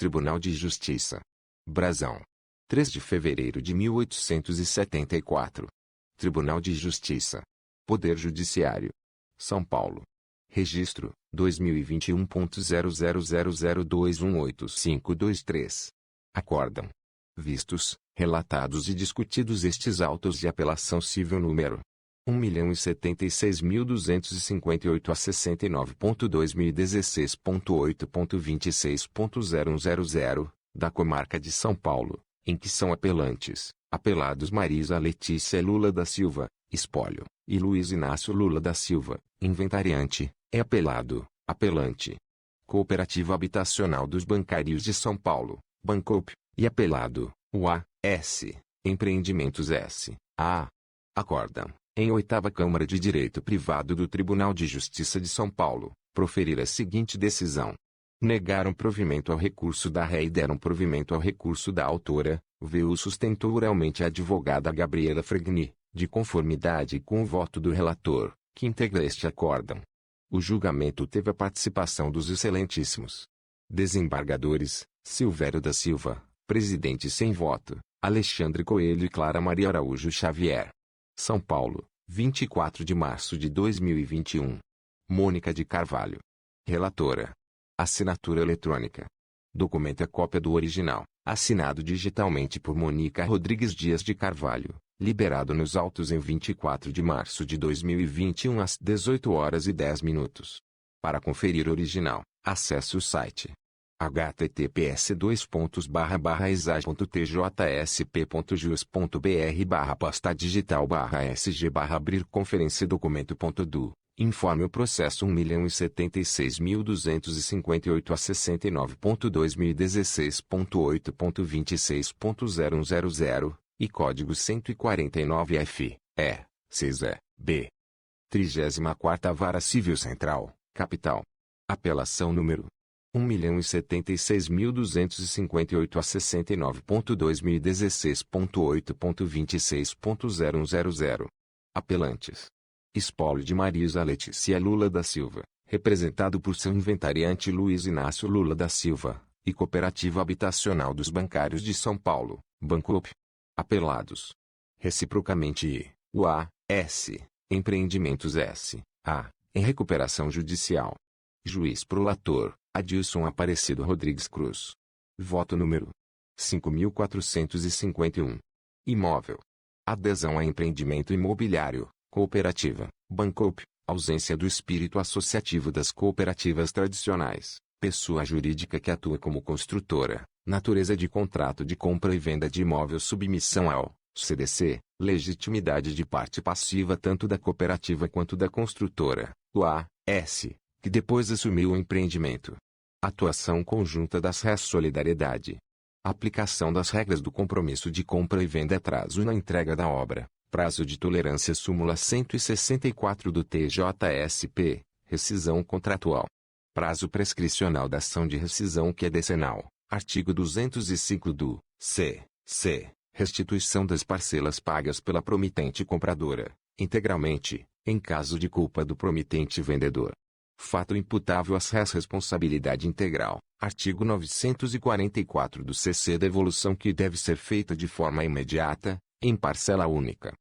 Tribunal de Justiça. Brasão: 3 de fevereiro de 1874. Tribunal de Justiça. Poder Judiciário. São Paulo. Registro: 2021.0000218523. Acórdão. Vistos, relatados e discutidos estes autos de apelação civil número 1.076.258 a 69.2016.8.26.0100, da Comarca de São Paulo, em que são apelantes, apelados Marisa Letícia Lula da Silva, espólio, e Luiz Inácio Lula da Silva, inventariante, é apelado, apelante. Cooperativa Habitacional dos Bancários de São Paulo, Bancoop, e apelado, UA.S. Empreendimentos S.A. Acórdão, em 8ª Câmara de Direito Privado do Tribunal de Justiça de São Paulo, proferir a seguinte decisão: negaram provimento ao recurso da ré e deram provimento ao recurso da autora, VU sustentou oralmente a advogada Gabriela Fregni, de conformidade com o voto do relator, que integra este acórdão. O julgamento teve a participação dos excelentíssimos desembargadores Silvério da Silva, presidente sem voto, Alexandre Coelho e Clara Maria Araújo Xavier. São Paulo, 24 de março de 2021. Mônica de Carvalho. Relatora. Assinatura eletrônica. Documento é cópia do original, assinado digitalmente por Mônica Rodrigues Dias de Carvalho, liberado nos autos em 24 de março de 2021 às 18h10. Para conferir original, acesse o site https://exag.tjsp.jus.br/pasta digital/sg/abrir conferência documento.do. Informe o processo 1.076.258 a 69.2016.8.26.0100 e código 149-F, E, CZ, B. 34ª Vara Civil Central, Capital. Apelação número 1.076.258 a 69.2016.8.26.0100. Apelantes: espólio de Marisa Letícia Lula da Silva, representado por seu inventariante Luiz Inácio Lula da Silva, e Cooperativa Habitacional dos Bancários de São Paulo, Bancoop. Apelados reciprocamente e UA.S. Empreendimentos S.A. em recuperação judicial. Juiz prolator: Adilson Aparecido Rodrigues Cruz. Voto número 5.451. Imóvel: adesão a empreendimento imobiliário, cooperativa, Bancoop, ausência do espírito associativo das cooperativas tradicionais, pessoa jurídica que atua como construtora, natureza de contrato de compra e venda de imóvel, submissão ao CDC, legitimidade de parte passiva tanto da cooperativa quanto da construtora, UA.S., que depois assumiu o empreendimento. Atuação conjunta das RES Solidariedade. Aplicação das regras do compromisso de compra e venda, atraso na entrega da obra, prazo de tolerância, súmula 164 do TJSP, rescisão contratual. Prazo prescricional da ação de rescisão que é decenal, artigo 205 do C.C. Restituição das parcelas pagas pela promitente compradora, integralmente, em caso de culpa do promitente vendedor. Fato imputável às RES, responsabilidade integral, artigo 944 do CC. Devolução que deve ser feita de forma imediata, em parcela única.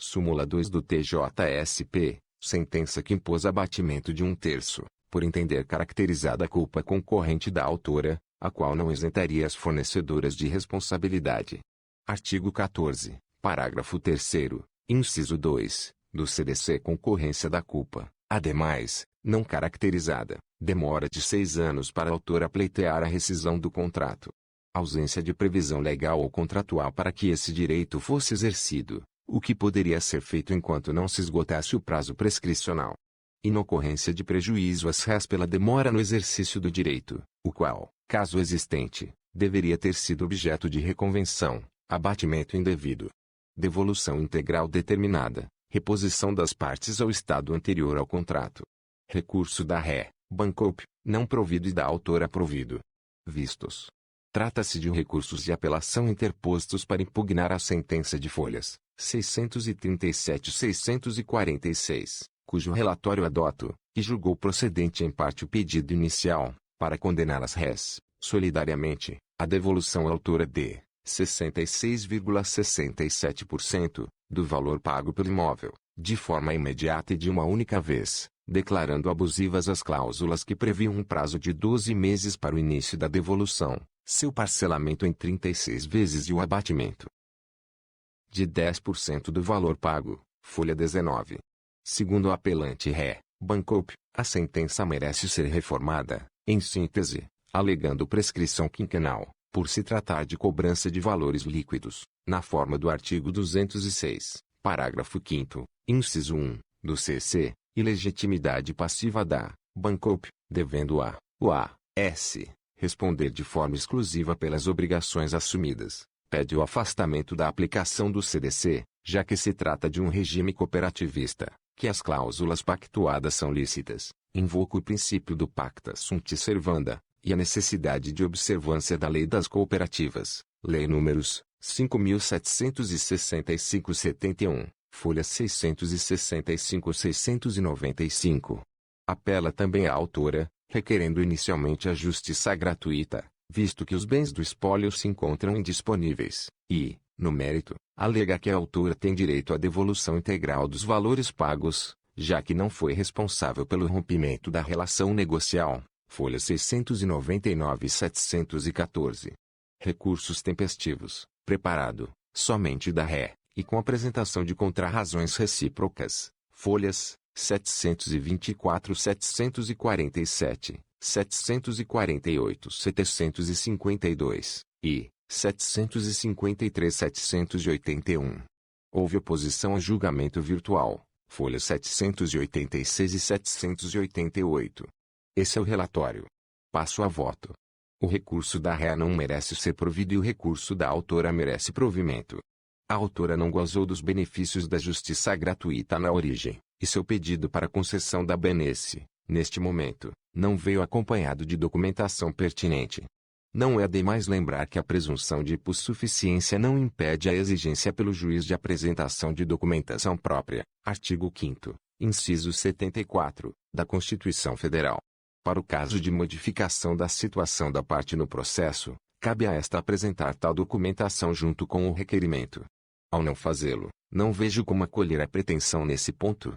Súmula 2 do TJSP, sentença que impôs abatimento de 1/3, por entender caracterizada a culpa concorrente da autora, a qual não isentaria as fornecedoras de responsabilidade. Artigo 14, parágrafo 3º, inciso 2, do CDC. Concorrência da culpa, ademais, não caracterizada, demora de 6 anos para a autora pleitear a rescisão do contrato. Ausência de previsão legal ou contratual para que esse direito fosse exercido, o que poderia ser feito enquanto não se esgotasse o prazo prescricional. Inocorrência de prejuízo às RES pela demora no exercício do direito, o qual, caso existente, deveria ter sido objeto de reconvenção, abatimento indevido, devolução integral determinada, reposição das partes ao estado anterior ao contrato. Recurso da ré, Bancoop, não provido e da autora provido. Vistos. Trata-se de recursos de apelação interpostos para impugnar a sentença de folhas 637 e 646, cujo relatório adoto, e julgou procedente em parte o pedido inicial, para condenar as RES, Solidariamente, a devolução à autora de 66,67% do valor pago pelo imóvel, de forma imediata e de uma única vez, declarando abusivas as cláusulas que previam um prazo de 12 meses para o início da devolução, seu parcelamento em 36 vezes e o abatimento de 10% do valor pago, folha 19. Segundo o apelante Ré. Bancoop, a sentença merece ser reformada, em síntese, alegando prescrição quinquenal, por se tratar de cobrança de valores líquidos, na forma do artigo 206, parágrafo 5º, inciso 1, do CC, e legitimidade passiva da Bancoop, devendo o A.S. responder de forma exclusiva pelas obrigações assumidas, pede o afastamento da aplicação do CDC, já que se trata de um regime cooperativista, que as cláusulas pactuadas são lícitas, invoca o princípio do pacta sunt servanda, e a necessidade de observância da Lei das Cooperativas, Lei números 5.765/71, folha 665-695. Apela também à autora, requerendo inicialmente a justiça gratuita, visto que os bens do espólio se encontram indisponíveis, e, no mérito, alega que a autora tem direito à devolução integral dos valores pagos, já que não foi responsável pelo rompimento da relação negocial, folha 699-714. Recursos tempestivos, preparado, somente da Ré, e com apresentação de contrarrazões recíprocas, folhas 724-747, 748-752 e 753-781. Houve oposição a julgamento virtual, folhas 786 e 788. Esse é o relatório. Passo a voto. O recurso da Ré não merece ser provido e o recurso da autora merece provimento. A autora não gozou dos benefícios da justiça gratuita na origem, e seu pedido para concessão da benesse, neste momento, não veio acompanhado de documentação pertinente. Não é demais lembrar que a presunção de hipossuficiência não impede a exigência pelo juiz de apresentação de documentação própria, artigo 5º, inciso 74, da Constituição Federal. Para o caso de modificação da situação da parte no processo, cabe a esta apresentar tal documentação junto com o requerimento. Ao não fazê-lo, não vejo como acolher a pretensão nesse ponto.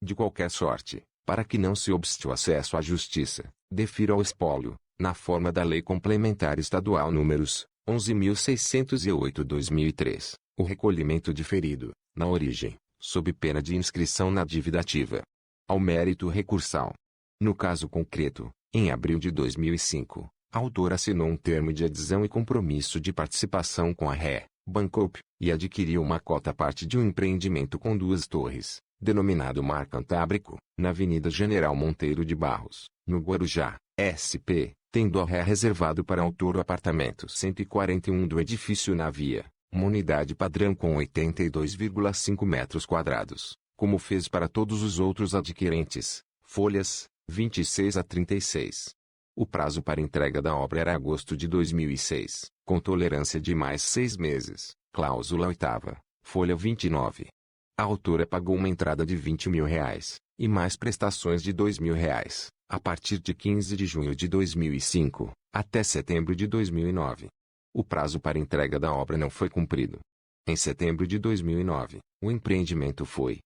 De qualquer sorte, para que não se obste o acesso à justiça, defiro ao espólio, na forma da Lei Complementar Estadual números 11.608/2003, o recolhimento diferido, na origem, sob pena de inscrição na dívida ativa. Ao mérito recursal. No caso concreto, em abril de 2005, a autora assinou um termo de adesão e compromisso de participação com a Ré. Bancoop, e adquiriu uma cota-parte de um empreendimento com 2 torres, denominado Mar Cantábrico, na Avenida General Monteiro de Barros, no Guarujá, SP, tendo a Ré reservado para a autora o apartamento 141 do edifício Navia, uma unidade padrão com 82,5 metros quadrados, como fez para todos os outros adquirentes, folhas 26 a 36. O prazo para entrega da obra era agosto de 2006, com tolerância de mais 6 meses, cláusula 8ª, folha 29. A autora pagou uma entrada de R$20 mil, e mais prestações de R$2 mil, a partir de 15 de junho de 2005, até setembro de 2009. O prazo para entrega da obra não foi cumprido. Em setembro de 2009, o empreendimento foi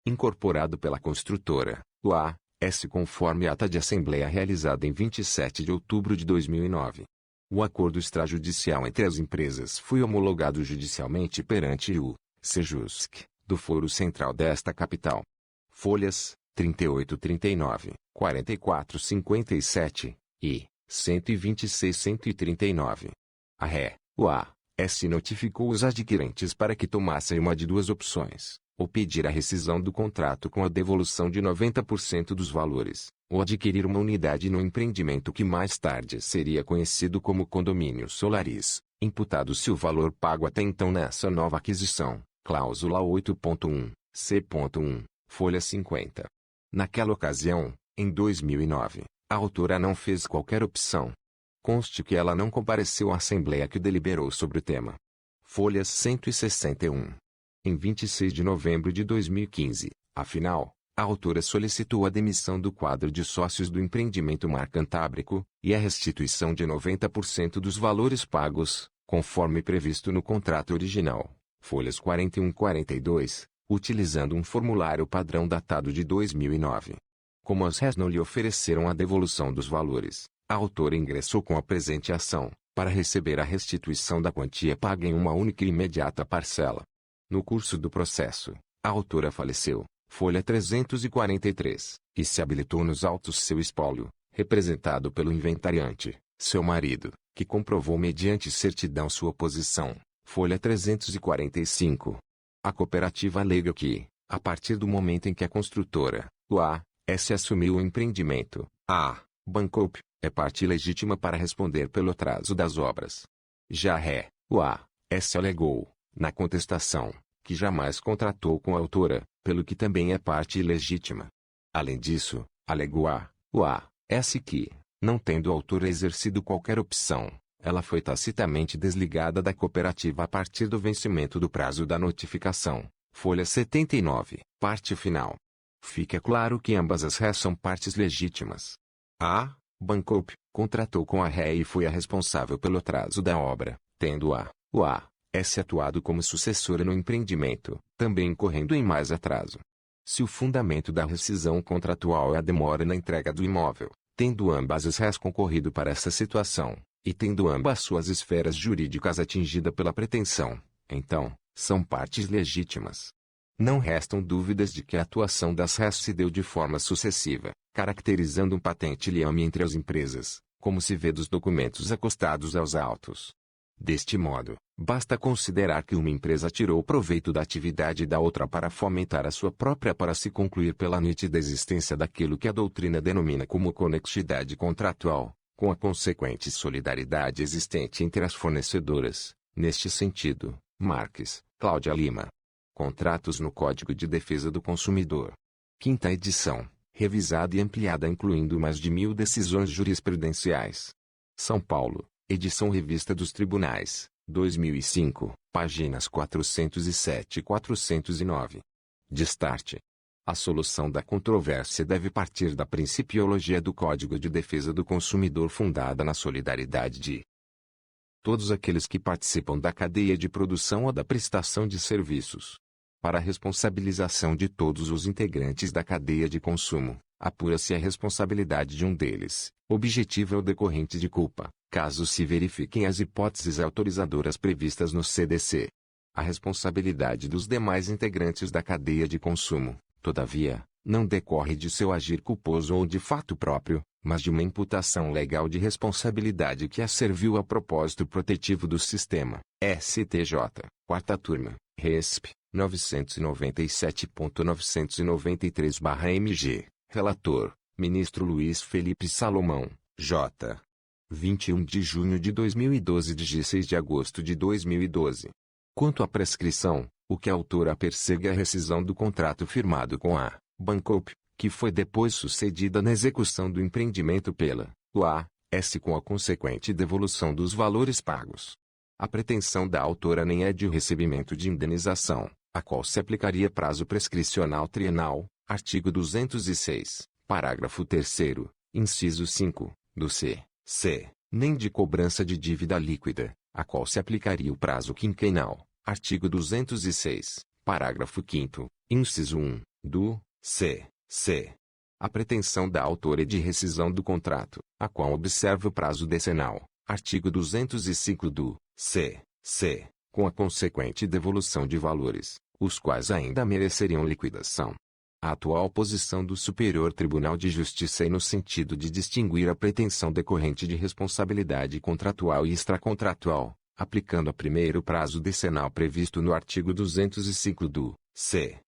incorporado pela construtora, o A.S. conforme ata de assembleia realizada em 27 de outubro de 2009. O acordo extrajudicial entre as empresas foi homologado judicialmente perante o Sejusc, do Foro Central desta capital. Folhas 38-39, 44-57 e 126-139. A Ré, o A.S. notificou os adquirentes para que tomassem uma de 2 opções: ou pedir a rescisão do contrato com a devolução de 90% dos valores, ou adquirir uma unidade no empreendimento que mais tarde seria conhecido como Condomínio Solaris, imputado-se o valor pago até então nessa nova aquisição, cláusula 8.1, c.1, folha 50. Naquela ocasião, em 2009, a autora não fez qualquer opção. Conste que ela não compareceu à assembleia que deliberou sobre o tema. Folhas 161. Em 26 de novembro de 2015, afinal, A autora solicitou a demissão do quadro de sócios do empreendimento Mar Cantábrico, e a restituição de 90% dos valores pagos, conforme previsto no contrato original, folhas 41 e 42, utilizando um formulário padrão datado de 2009. Como as réis não lhe ofereceram a devolução dos valores, a autora ingressou com a presente ação, para receber a restituição da quantia paga em uma única e imediata parcela. No curso do processo, a autora faleceu, folha 343, e se habilitou nos autos seu espólio, representado pelo inventariante, seu marido, que comprovou mediante certidão sua posição, folha 345. A cooperativa alega que, a partir do momento em que a construtora, o A.S. assumiu o empreendimento, a Bancoop é parte legítima para responder pelo atraso das obras. Já o A.S. alegou, na contestação, que jamais contratou com a autora, pelo que também é parte ilegítima. Além disso, alegou o A.S. que, não tendo a autora exercido qualquer opção, ela foi tacitamente desligada da cooperativa a partir do vencimento do prazo da notificação, folha 79, parte final. Fica claro que ambas as réis são partes legítimas. A Bancoop contratou com a ré e foi a responsável pelo atraso da obra, tendo o A.S. atuado como sucessora no empreendimento, também incorrendo em mais atraso. Se o fundamento da rescisão contratual é a demora na entrega do imóvel, tendo ambas as réis concorrido para essa situação, e tendo ambas suas esferas jurídicas atingida pela pretensão, então, são partes legítimas. Não restam dúvidas de que a atuação das réis se deu de forma sucessiva, caracterizando um patente liame entre as empresas, como se vê dos documentos acostados aos autos. Deste modo, basta considerar que uma empresa tirou proveito da atividade da outra para fomentar a sua própria para se concluir pela nítida existência daquilo que a doutrina denomina como conexidade contratual, com a consequente solidariedade existente entre as fornecedoras. Neste sentido, Marques, Cláudia Lima. Contratos no Código de Defesa do Consumidor. Quinta edição, revisada e ampliada incluindo mais de 1000 decisões jurisprudenciais. São Paulo, edição Revista dos Tribunais, 2005, páginas 407 e 409. Destarte. A solução da controvérsia deve partir da principiologia do Código de Defesa do Consumidor fundada na solidariedade de todos aqueles que participam da cadeia de produção ou da prestação de serviços. Para a responsabilização de todos os integrantes da cadeia de consumo, apura-se a responsabilidade de um deles, objetiva ou decorrente de culpa, caso se verifiquem as hipóteses autorizadoras previstas no CDC. A responsabilidade dos demais integrantes da cadeia de consumo, todavia, não decorre de seu agir culposo ou de fato próprio, mas de uma imputação legal de responsabilidade que a serviu a propósito protetivo do sistema. STJ, quarta turma, RESP, 997.993/MG, relator, ministro Luiz Felipe Salomão, J. 21 de junho de 2012 de 16 de agosto de 2012. Quanto à prescrição, o que a autora persegue é a rescisão do contrato firmado com a Bancoop, que foi depois sucedida na execução do empreendimento pela A.S. com a consequente devolução dos valores pagos. A pretensão da autora nem é de recebimento de indenização, a qual se aplicaria prazo prescricional trienal, artigo 206, parágrafo 3º, inciso 5, do C, nem de cobrança de dívida líquida, a qual se aplicaria o prazo quinquenal, artigo 206, parágrafo 5º, inciso 1, do C. A pretensão da autora é de rescisão do contrato, a qual observa o prazo decenal, artigo 205 do C, com a consequente devolução de valores, os quais ainda mereceriam liquidação. A atual posição do Superior Tribunal de Justiça é no sentido de distinguir a pretensão decorrente de responsabilidade contratual e extracontratual, aplicando a primeiro prazo decenal previsto no artigo 205 do C.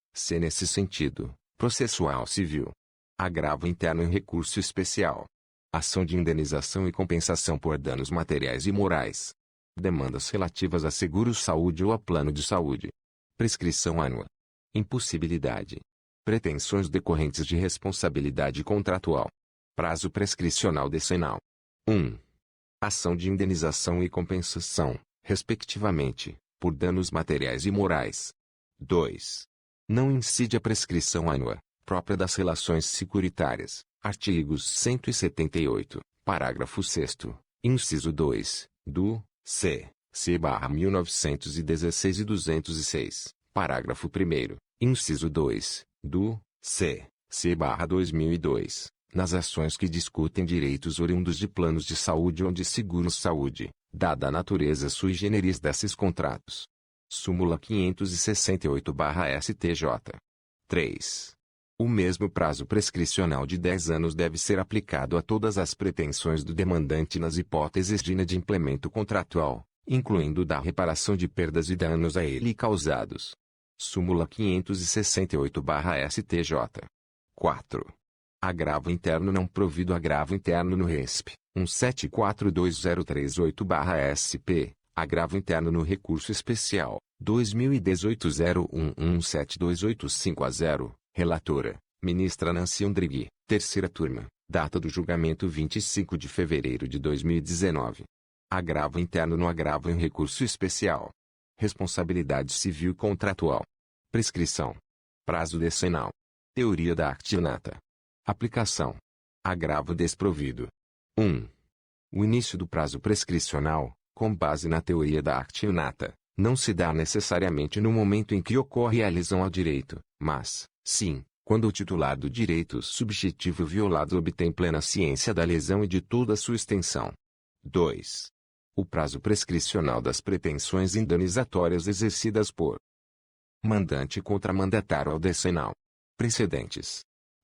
Nesse sentido, processual civil. Agravo interno em recurso especial. Ação de indenização e compensação por danos materiais e morais. Demandas relativas a seguro-saúde ou a plano de saúde. Prescrição ânua. Impossibilidade. Pretensões decorrentes de responsabilidade contratual. Prazo prescricional decenal. 1. Ação de indenização e compensação, respectivamente, por danos materiais e morais. 2. Não incide a prescrição ânua, própria das relações securitárias, artigos 178, parágrafo 6º, inciso 2, do C.1916 e 206, parágrafo 1º, inciso 2, do C.2002, nas ações que discutem direitos oriundos de planos de saúde ou de seguros-saúde, dada a natureza sui generis desses contratos. Súmula 568/STJ. 3. O mesmo prazo prescricional de 10 anos deve ser aplicado a todas as pretensões do demandante nas hipóteses de inadimplemento contratual, incluindo da reparação de perdas e danos a ele causados. Súmula 568/STJ. 4. Agravo interno não provido. Agravo interno no RESP 17420338/SP, agravo interno no recurso especial 2018 01172850, relatora, ministra Nancy Andrighi, terceira turma, data do julgamento 25 de fevereiro de 2019. Agravo interno no agravo em recurso especial. Responsabilidade civil contratual. Prescrição. Prazo decenal. Teoria da actionata. Aplicação. Agravo desprovido. 1. O início do prazo prescricional, com base na teoria da actionata, não se dá necessariamente no momento em que ocorre a lesão ao direito, mas, sim, quando o titular do direito subjetivo violado obtém plena ciência da lesão e de toda a sua extensão. 2. O prazo prescricional das pretensões indenizatórias exercidas por mandante contra mandatário ao decenal. Precedentes.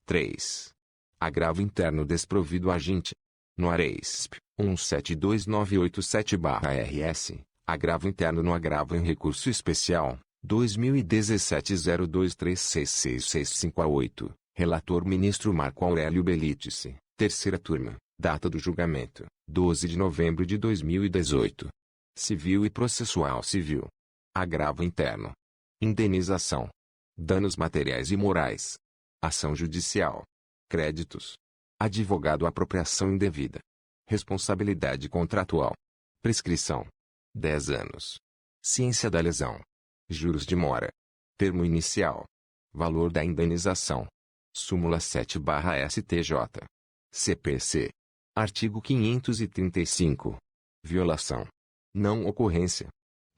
3. Agravo interno desprovido agente. No ARESP 172987/RS, agravo interno no agravo em recurso especial 2017 02366665 relator ministro Marco Aurélio Belítice, terceira turma, data do julgamento 12 de novembro de 2018. Civil e processual civil. Agravo interno. Indenização. Danos materiais e morais. Ação judicial. Créditos. Advogado apropriação indevida. Responsabilidade contratual. Prescrição. 10 anos. Ciência da lesão. Juros de mora. Termo inicial. Valor da indenização. Súmula 7/STJ. CPC. Artigo 535. Violação. Não ocorrência.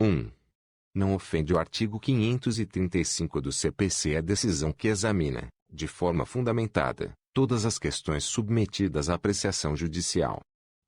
1. Não ofende o artigo 535 do CPC a decisão que examina, de forma fundamentada, todas as questões submetidas à apreciação judicial.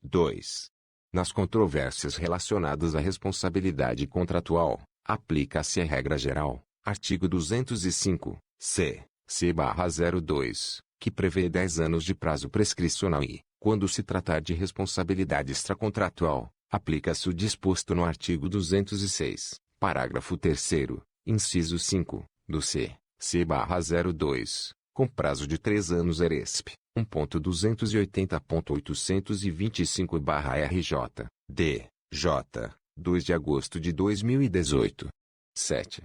2. Nas controvérsias relacionadas à responsabilidade contratual, aplica-se a regra geral, artigo 205, C.C/02, que prevê 10 anos de prazo prescricional e, quando se tratar de responsabilidade extracontratual, aplica-se o disposto no artigo 206, parágrafo 3º, inciso 5, do C.C/02, com prazo de 3 anos ERESP, 1.280.825/RJ, D.J., 2 de agosto de 2018. 7.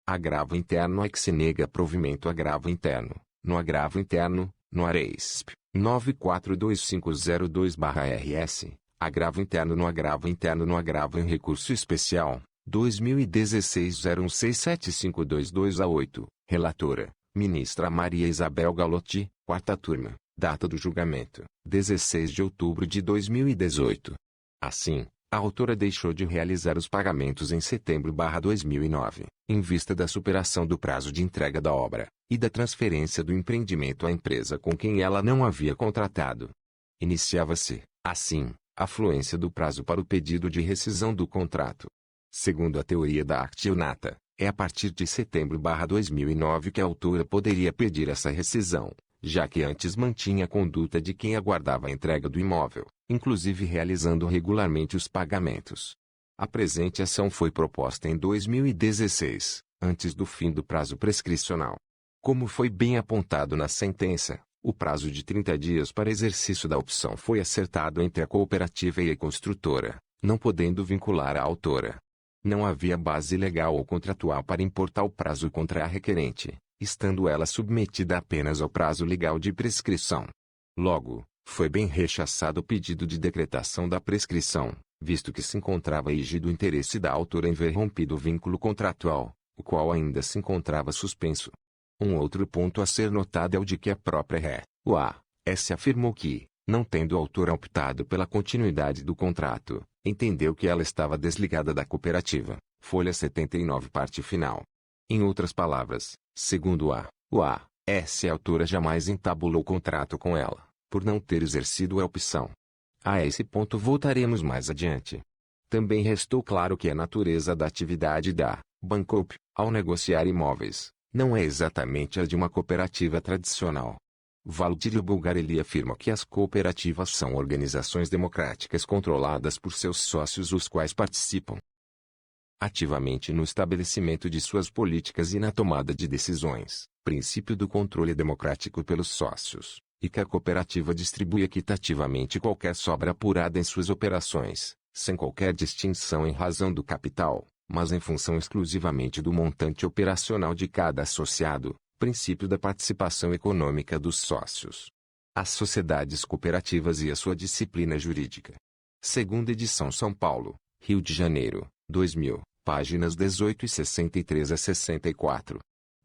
Agravo interno a que se nega provimento. Agravo interno, no agravo interno, no ARESP, 94250-2/RS, agravo interno no agravo em recurso especial, 2016 01675222-8, relatora, ministra Maria Isabel Galotti, quarta turma, data do julgamento, 16 de outubro de 2018. Assim, a autora deixou de realizar os pagamentos em setembro/2009, em vista da superação do prazo de entrega da obra, e da transferência do empreendimento à empresa com quem ela não havia contratado. Iniciava-se, assim, a fluência do prazo para o pedido de rescisão do contrato. Segundo a teoria da actionata, é a partir de setembro/2009 que a autora poderia pedir essa rescisão, já que antes mantinha a conduta de quem aguardava a entrega do imóvel, inclusive realizando regularmente os pagamentos. A presente ação foi proposta em 2016, antes do fim do prazo prescricional. Como foi bem apontado na sentença, o prazo de 30 dias para exercício da opção foi acertado entre a cooperativa e a construtora, não podendo vincular a autora. Não havia base legal ou contratual para importar o prazo contra a requerente, estando ela submetida apenas ao prazo legal de prescrição. Logo, foi bem rechaçado o pedido de decretação da prescrição, visto que se encontrava exigido o interesse da autora em ver rompido o vínculo contratual, o qual ainda se encontrava suspenso. Um outro ponto a ser notado é o de que a própria Ré. O.A.S. afirmou que, não tendo o autor optado pela continuidade do contrato, entendeu que ela estava desligada da cooperativa. Folha 79, parte final. Em outras palavras, segundo o.A.S., a autora jamais entabulou contrato com ela, por não ter exercido a opção. A esse ponto voltaremos mais adiante. Também restou claro que a natureza da atividade da Bancoop, ao negociar imóveis, não é exatamente a de uma cooperativa tradicional. Valtírio Bulgarelli afirma que as cooperativas são organizações democráticas controladas por seus sócios, os quais participam ativamente no estabelecimento de suas políticas e na tomada de decisões, princípio do controle democrático pelos sócios, e que a cooperativa distribui equitativamente qualquer sobra apurada em suas operações, sem qualquer distinção em razão do capital, mas em função exclusivamente do montante operacional de cada associado, princípio da participação econômica dos sócios. As sociedades cooperativas e a sua disciplina jurídica. Segunda edição, São Paulo, Rio de Janeiro, 2000, páginas 18 e 63 a 64.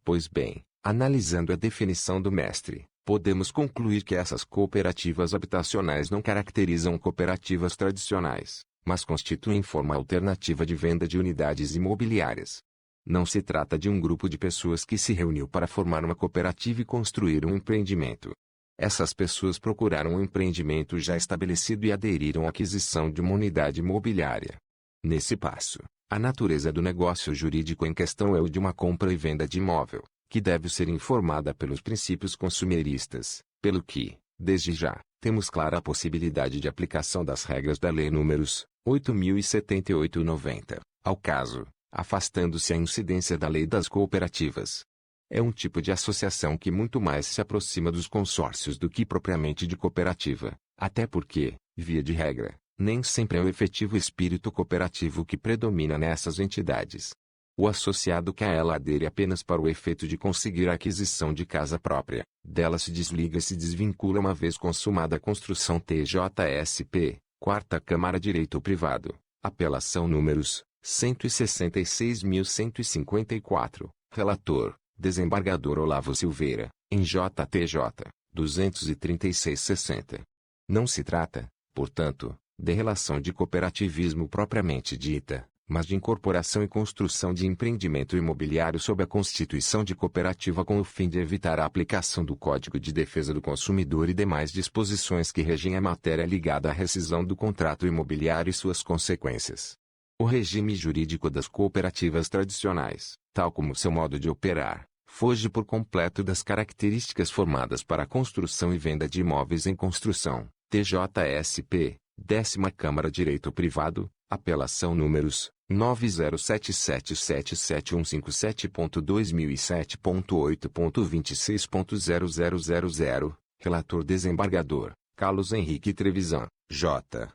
Pois bem, analisando a definição do mestre, podemos concluir que essas cooperativas habitacionais não caracterizam cooperativas tradicionais, mas constituem forma alternativa de venda de unidades imobiliárias. Não se trata de um grupo de pessoas que se reuniu para formar uma cooperativa e construir um empreendimento. Essas pessoas procuraram um empreendimento já estabelecido e aderiram à aquisição de uma unidade imobiliária. Nesse passo, a natureza do negócio jurídico em questão é o de uma compra e venda de imóvel, que deve ser informada pelos princípios consumeristas, pelo que, desde já, temos clara a possibilidade de aplicação das regras da Lei nº 8.078/90, ao caso, afastando-se a incidência da Lei das Cooperativas. É um tipo de associação que muito mais se aproxima dos consórcios do que propriamente de cooperativa, até porque, via de regra, nem sempre é o efetivo espírito cooperativo que predomina nessas entidades. O associado que a ela adere apenas para o efeito de conseguir a aquisição de casa própria, dela se desliga e se desvincula uma vez consumada a construção. TJSP, Quarta Câmara, Direito Privado, apelação números 166.154, relator, desembargador Olavo Silveira, em JTJ, 236/60. Não se trata, portanto, de relação de cooperativismo propriamente dita, mas de incorporação e construção de empreendimento imobiliário sob a constituição de cooperativa com o fim de evitar a aplicação do Código de Defesa do Consumidor e demais disposições que regem a matéria ligada à rescisão do contrato imobiliário e suas consequências. O regime jurídico das cooperativas tradicionais, tal como seu modo de operar, foge por completo das características formadas para a construção e venda de imóveis em construção. TJSP, 10ª Câmara, Direito Privado, apelação números 90777715.2007.8.26.0000, relator desembargador, Carlos Henrique Trevisan, J.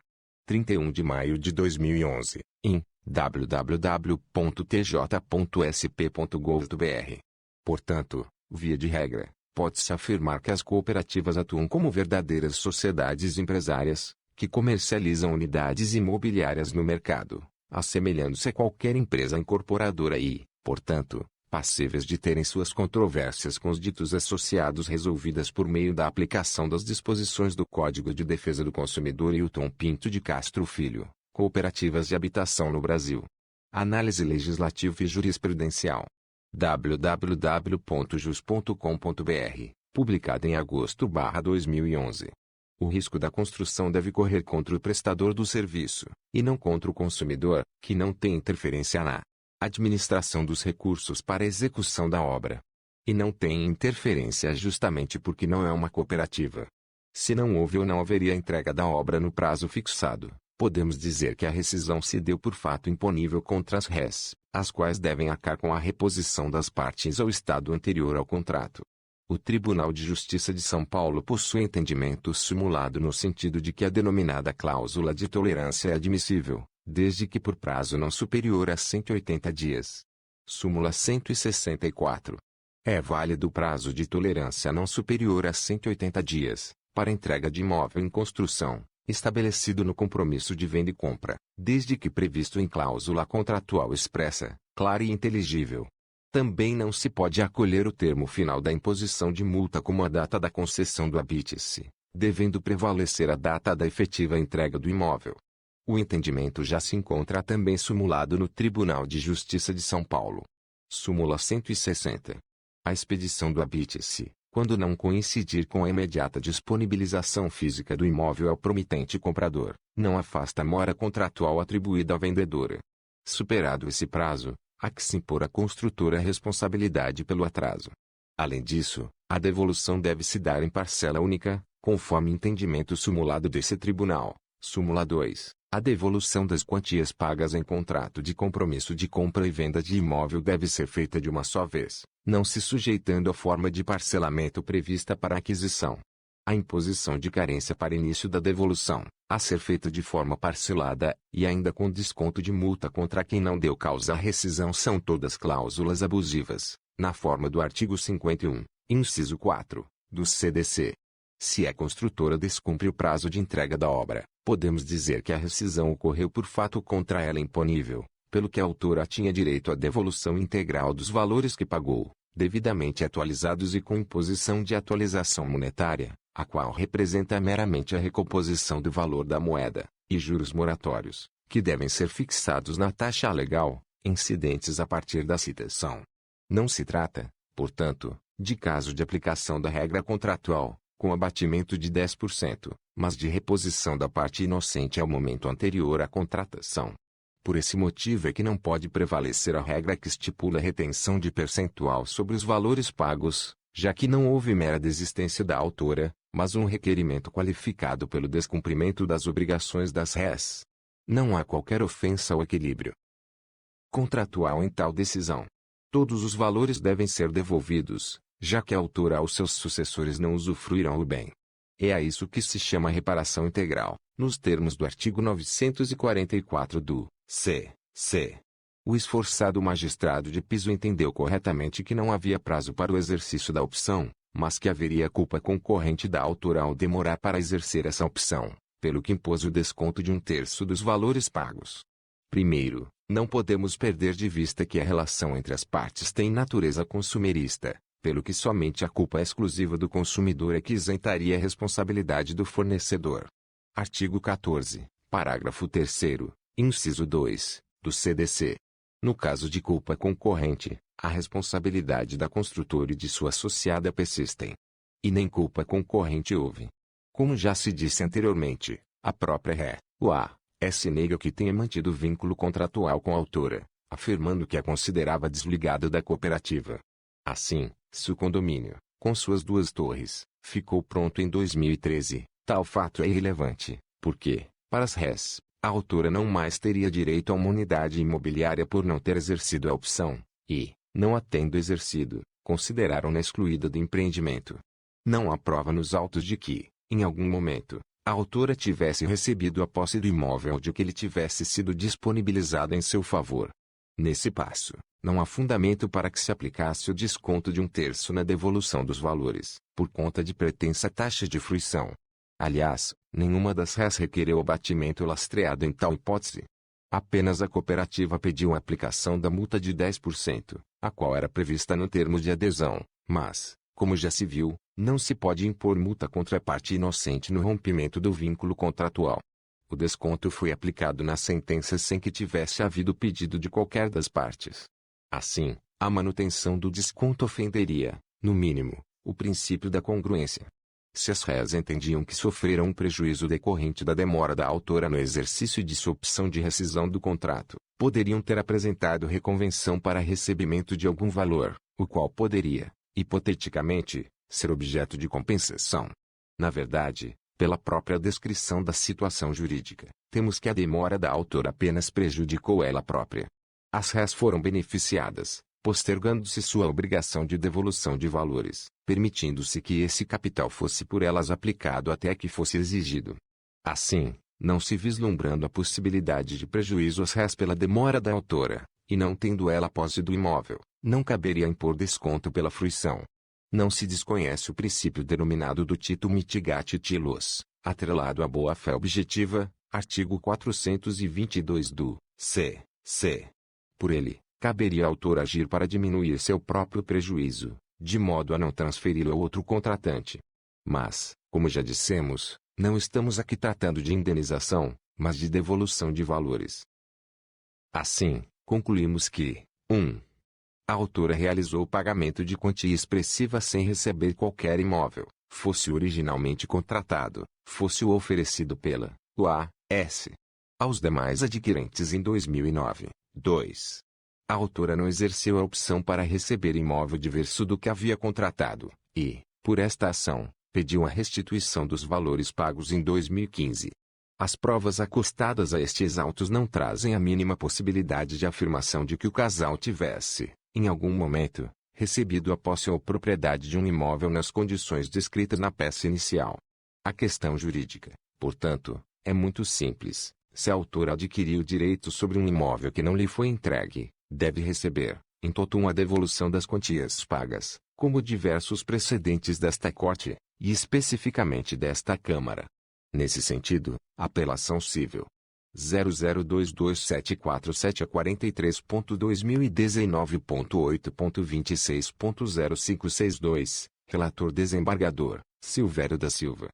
31 de maio de 2011, em www.tj.sp.gov.br. Portanto, via de regra, pode-se afirmar que as cooperativas atuam como verdadeiras sociedades empresárias, que comercializam unidades imobiliárias no mercado, assemelhando-se a qualquer empresa incorporadora e, portanto, passíveis de terem suas controvérsias com os ditos associados resolvidas por meio da aplicação das disposições do Código de Defesa do Consumidor. Hilton Pinto de Castro Filho, Cooperativas de Habitação no Brasil. Análise legislativa e jurisprudencial. www.jus.com.br, publicada em agosto/2011. O risco da construção deve correr contra o prestador do serviço, e não contra o consumidor, que não tem interferência na administração dos recursos para a execução da obra. E não tem interferência justamente porque não é uma cooperativa. Se não houve ou não haveria entrega da obra no prazo fixado, podemos dizer que a rescisão se deu por fato imponível contra as rés, as quais devem arcar com a reposição das partes ao estado anterior ao contrato. O Tribunal de Justiça de São Paulo possui entendimento simulado no sentido de que a denominada cláusula de tolerância é admissível, desde que por prazo não superior a 180 dias. Súmula 164. É válido o prazo de tolerância não superior a 180 dias, para entrega de imóvel em construção, estabelecido no compromisso de venda e compra, desde que previsto em cláusula contratual expressa, clara e inteligível. Também não se pode acolher o termo final da imposição de multa como a data da concessão do habite-se, devendo prevalecer a data da efetiva entrega do imóvel. O entendimento já se encontra também sumulado no Tribunal de Justiça de São Paulo. Súmula 160. A expedição do habite-se, quando não coincidir com a imediata disponibilização física do imóvel ao promitente comprador, não afasta a mora contratual atribuída à vendedora. Superado esse prazo, há que se impor à construtora a responsabilidade pelo atraso. Além disso, a devolução deve se dar em parcela única, conforme entendimento sumulado desse tribunal. Súmula 2. A devolução das quantias pagas em contrato de compromisso de compra e venda de imóvel deve ser feita de uma só vez, não se sujeitando à forma de parcelamento prevista para a aquisição. A imposição de carência para início da devolução, a ser feita de forma parcelada, e ainda com desconto de multa contra quem não deu causa à rescisão são todas cláusulas abusivas, na forma do artigo 51, inciso 4, do CDC. Se a construtora descumpre o prazo de entrega da obra, podemos dizer que a rescisão ocorreu por fato contra ela imponível, pelo que a autora tinha direito à devolução integral dos valores que pagou, devidamente atualizados e com imposição de atualização monetária, a qual representa meramente a recomposição do valor da moeda, e juros moratórios, que devem ser fixados na taxa legal, incidentes a partir da citação. Não se trata, portanto, de caso de aplicação da regra contratual, com abatimento de 10%, mas de reposição da parte inocente ao momento anterior à contratação. Por esse motivo é que não pode prevalecer a regra que estipula a retenção de percentual sobre os valores pagos, já que não houve mera desistência da autora, mas um requerimento qualificado pelo descumprimento das obrigações das res. Não há qualquer ofensa ao equilíbrio contratual em tal decisão. Todos os valores devem ser devolvidos, já que a autora ou seus sucessores não usufruirão o bem. É a isso que se chama reparação integral, nos termos do artigo 944 do C.C. O esforçado magistrado de piso entendeu corretamente que não havia prazo para o exercício da opção, mas que haveria culpa concorrente da autora ao demorar para exercer essa opção, pelo que impôs o desconto de 1/3 dos valores pagos. Primeiro, não podemos perder de vista que a relação entre as partes tem natureza consumerista, pelo que somente a culpa exclusiva do consumidor é que isentaria a responsabilidade do fornecedor. Artigo 14, parágrafo 3º, inciso 2, do CDC. No caso de culpa concorrente, a responsabilidade da construtora e de sua associada persistem. E nem culpa concorrente houve. Como já se disse anteriormente, a própria ré, o A.S. nega que tenha mantido vínculo contratual com a autora, afirmando que a considerava desligada da cooperativa. Assim, se o condomínio, com suas 2 torres, ficou pronto em 2013, tal fato é irrelevante, porque, para as res, a autora não mais teria direito a uma unidade imobiliária por não ter exercido a opção, e, não a tendo exercido, consideraram-na excluída do empreendimento. Não há prova nos autos de que, em algum momento, a autora tivesse recebido a posse do imóvel ou de que ele tivesse sido disponibilizado em seu favor. Nesse passo, não há fundamento para que se aplicasse o desconto de 1/3 na devolução dos valores, por conta de pretensa taxa de fruição. Aliás, nenhuma das res requereu abatimento lastreado em tal hipótese. Apenas a cooperativa pediu a aplicação da multa de 10%, a qual era prevista no termo de adesão, mas, como já se viu, não se pode impor multa contra a parte inocente no rompimento do vínculo contratual. O desconto foi aplicado na sentença sem que tivesse havido pedido de qualquer das partes. Assim, a manutenção do desconto ofenderia, no mínimo, o princípio da congruência. Se as réis entendiam que sofreram um prejuízo decorrente da demora da autora no exercício de sua opção de rescisão do contrato, poderiam ter apresentado reconvenção para recebimento de algum valor, o qual poderia, hipoteticamente, ser objeto de compensação. Na verdade, pela própria descrição da situação jurídica, temos que a demora da autora apenas prejudicou ela própria. As réis foram beneficiadas, postergando-se sua obrigação de devolução de valores, permitindo-se que esse capital fosse por elas aplicado até que fosse exigido. Assim, não se vislumbrando a possibilidade de prejuízo às réis pela demora da autora, e não tendo ela posse do imóvel, não caberia impor desconto pela fruição. Não se desconhece o princípio denominado do Titu mitigati tilos, atrelado à boa-fé objetiva, artigo 422 do C.C. Por ele, caberia ao autor agir para diminuir seu próprio prejuízo, de modo a não transferi-lo a outro contratante. Mas, como já dissemos, não estamos aqui tratando de indenização, mas de devolução de valores. Assim, concluímos que 1. A autora realizou o pagamento de quantia expressiva sem receber qualquer imóvel, fosse originalmente contratado, fosse o oferecido pela UAS aos demais adquirentes em 2009. 2. A autora não exerceu a opção para receber imóvel diverso do que havia contratado, e, por esta ação, pediu a restituição dos valores pagos em 2015. As provas acostadas a estes autos não trazem a mínima possibilidade de afirmação de que o casal tivesse, em algum momento, recebido a posse ou propriedade de um imóvel nas condições descritas na peça inicial. A questão jurídica, portanto, é muito simples. Se a autora adquiriu direito sobre um imóvel que não lhe foi entregue, deve receber, em totum, a devolução das quantias pagas, como diversos precedentes desta Corte, e especificamente desta Câmara. Nesse sentido, apelação civil 0022743.2019.8.26.0562, relator desembargador, Silvério da Silva.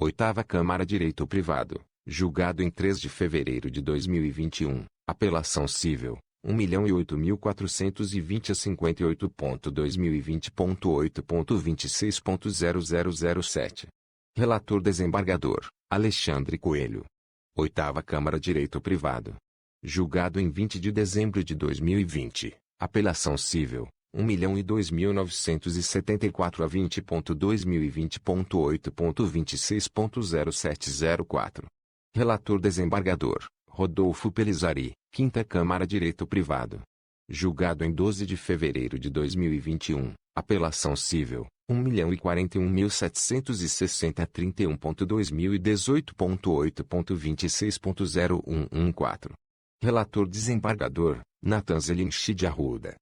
8ª Câmara Direito Privado, julgado em 3 de fevereiro de 2021, apelação civil 1.008.420 a 58.2020.8.26.0007. Relator desembargador, Alexandre Coelho. 8ª Câmara Direito Privado. Julgado em 20 de dezembro de 2020. Apelação civil 1.002.974 a 20.2020.8.26.0704. Relator desembargador, Rodolfo Pelizari. 5ª Câmara Direito Privado. Julgado em 12 de fevereiro de 2021. Apelação civil 1.041.760 a 31.2018.8.26.0114. Relator desembargador, Natan Zelinchi de Arruda.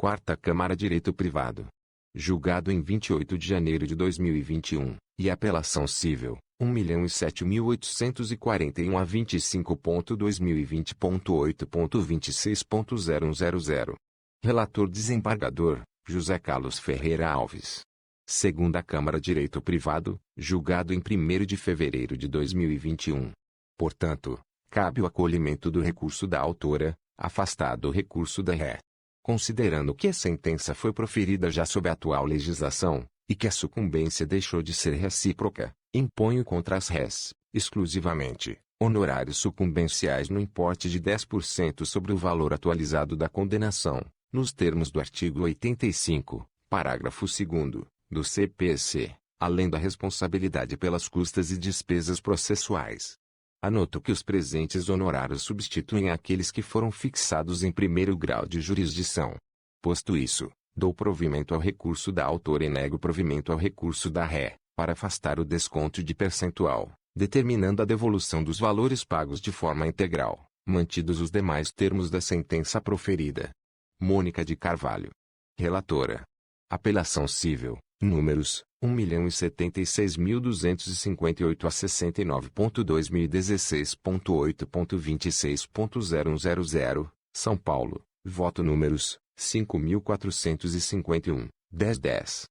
4ª Câmara Direito Privado. Julgado em 28 de janeiro de 2021, e apelação civil 1.007.841 a 25.2020.8.26.0100. Relator desembargador, José Carlos Ferreira Alves. 2ª Câmara Direito Privado, julgado em 1º de fevereiro de 2021. Portanto, cabe o acolhimento do recurso da autora, afastado o recurso da ré. Considerando que a sentença foi proferida já sob a atual legislação, e que a sucumbência deixou de ser recíproca, imponho contra as rés, exclusivamente, honorários sucumbenciais no importe de 10% sobre o valor atualizado da condenação, nos termos do artigo 85, parágrafo 2º, do CPC, além da responsabilidade pelas custas e despesas processuais. Anoto que os presentes honorários substituem aqueles que foram fixados em primeiro grau de jurisdição. Posto isso, dou provimento ao recurso da autora e nego provimento ao recurso da ré, para afastar o desconto de percentual, determinando a devolução dos valores pagos de forma integral, mantidos os demais termos da sentença proferida. Mônica de Carvalho. Relatora. Apelação civil, números 1.076.258 a 69.2016.8.26.0100, São Paulo, voto números 5.451, 1010.